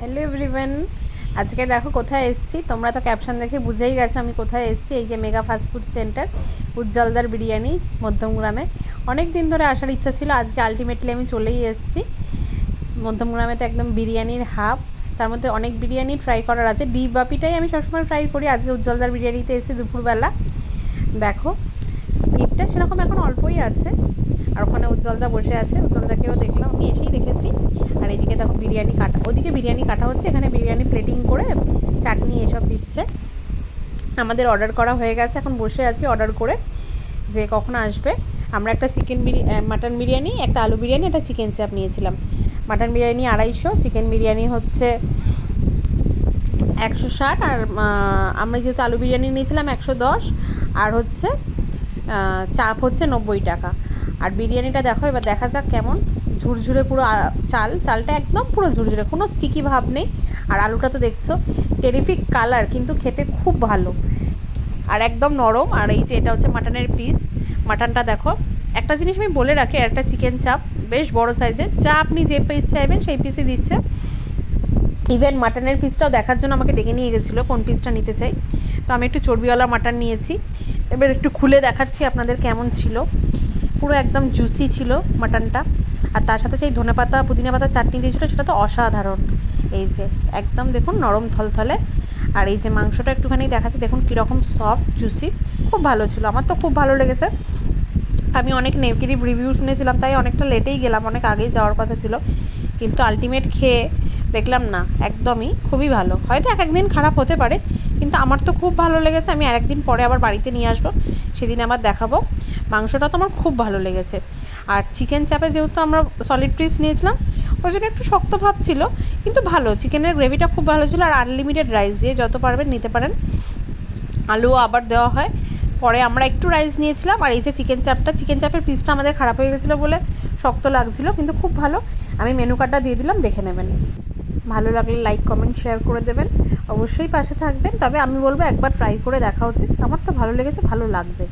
Hello everyone, আজকে দেখো কোথায় এসেছি। তোমরা তো ক্যাপশন দেখে বুঝেই গেছো আমি কোথায় এসেছি। এই যে মেগা ফাস্টফুড সেন্টার, উজ্জ্বলদার বিরিয়ানি, মধ্যমগ্রামে। অনেক দিন ধরে আসার ইচ্ছা ছিল, আজকে আলটিমেটলি আমি চলেই এসেছি। মধ্যমগ্রামে তো একদম বিরিয়ানির হাব, তার মধ্যে অনেক বিরিয়ানি ট্রাই করার আছে। ডিপ বাপিটাই আমি সবসময় ট্রাই করি, আজকে উজ্জ্বলদার বিরিয়ানিতে এসেছি দুপুরবেলা। দেখো ভিড়টা সেরকম এখন অল্পই আছে, আর ওখানে উজ্জ্বলদা বসে আছে, উজ্জ্বলদাকেও দেখলাম, আমি এসেই দেখেছি। আর এদিকে দেখো বিরিয়ানি কাটা, ওদিকে বিরিয়ানি কাটা হচ্ছে, এখানে বিরিয়ানি প্লেটিং করে চাটনি এসব দিচ্ছে। আমাদের অর্ডার করা হয়ে গেছে, এখন বসে আছি অর্ডার করে যে কখন আসবে। আমরা একটা মাটন বিরিয়ানি, একটা আলু বিরিয়ানি, একটা চিকেন চাপ নিয়েছিলাম। মাটন বিরিয়ানি 250, চিকেন বিরিয়ানি হচ্ছে 160, আর আমরা যেহেতু আলু বিরিয়ানি নিয়েছিলাম 110, আর হচ্ছে চাপ হচ্ছে 90 টাকা। আর বিরিয়ানিটা দেখো, এবার দেখা যাক কেমন। ঝুরঝুরে পুরো চালটা একদম পুরো ঝুরঝুরে, কোনো স্টিকি ভাব নেই। আর আলুটা তো দেখছো টেরিফিক কালার, কিন্তু খেতে খুব ভালো আর একদম নরম। আর এই যে এটা হচ্ছে মাটনের পিস, মাটনটা দেখো। একটা জিনিস আমি বলে রাখি, একটা চিকেন চাপ বেশ বড় সাইজের, যা আপনি যে পিস চাইবেন সেই পিসই দিচ্ছে। ইভেন মাটনের পিসটাও দেখার জন্য আমাকে ডেকে নিয়ে গেছিলো কোন পিসটা নিতে চাই। তো আমি একটু চর্বিওয়ালা মাটন নিয়েছি, এবার একটু খুলে দেখাচ্ছি আপনাদের কেমন ছিল। পুরো একদম জুসি ছিল মাটনটা, আর তার সাথে সেই ধনেপাতা পুদিনা পাতা চাটনি দিয়েছিলো, সেটা তো অসাধারণ। এই যে একদম দেখুন নরম থলথলে। আর এই যে মাংসটা একটুখানি দেখাচ্ছি, দেখুন কীরকম সফট জুসি, খুব ভালো ছিল, আমার তো খুব ভালো লেগেছে। আমি অনেক নেগেটিভ রিভিউ শুনেছিলাম, তাই অনেকটা লেটেই গেলাম, অনেক আগেই যাওয়ার কথা ছিল, কিন্তু আলটিমেট খেয়ে দেখলাম না একদমই খুবই ভালো। হয়তো এক একদিন খারাপ হতে পারে, কিন্তু আমার তো খুব ভালো লেগেছে। আমি আরেকদিন পরে আবার বাড়িতে নিয়ে আসবো, সেদিন আবার দেখাবো। মাংসটা তো আমার খুব ভালো লেগেছে। আর চিকেন চাপে যেহেতু আমরা সলিড পিস নিয়েছিলাম, ওই জন্য একটু শক্ত ভাব ছিল, কিন্তু ভালো, চিকেনের গ্রেভিটা খুব ভালো ছিল। আর আনলিমিটেড রাইস, দিয়ে যত পারবেন নিতে পারেন, আলুও আবার দেওয়া হয়। পরে আমরা একটু রাইস নিয়েছিলাম। আর এই যে চিকেন চাপের পিসটা আমাদের খারাপ হয়ে গেছিলো বলে শক্ত লাগছিলো, কিন্তু খুব ভালো। আমি মেনু কার্ডটা দিয়ে দিলাম, দেখে নেবেন। ভালো লাগলে লাইক কমেন্ট শেয়ার করে দেবেন, অবশ্যই পাশে থাকবেন। তবে আমি বলবো একবার ট্রাই করে দেখা উচিত, আমার তো ভালো লেগেছে, ভালো লাগবে।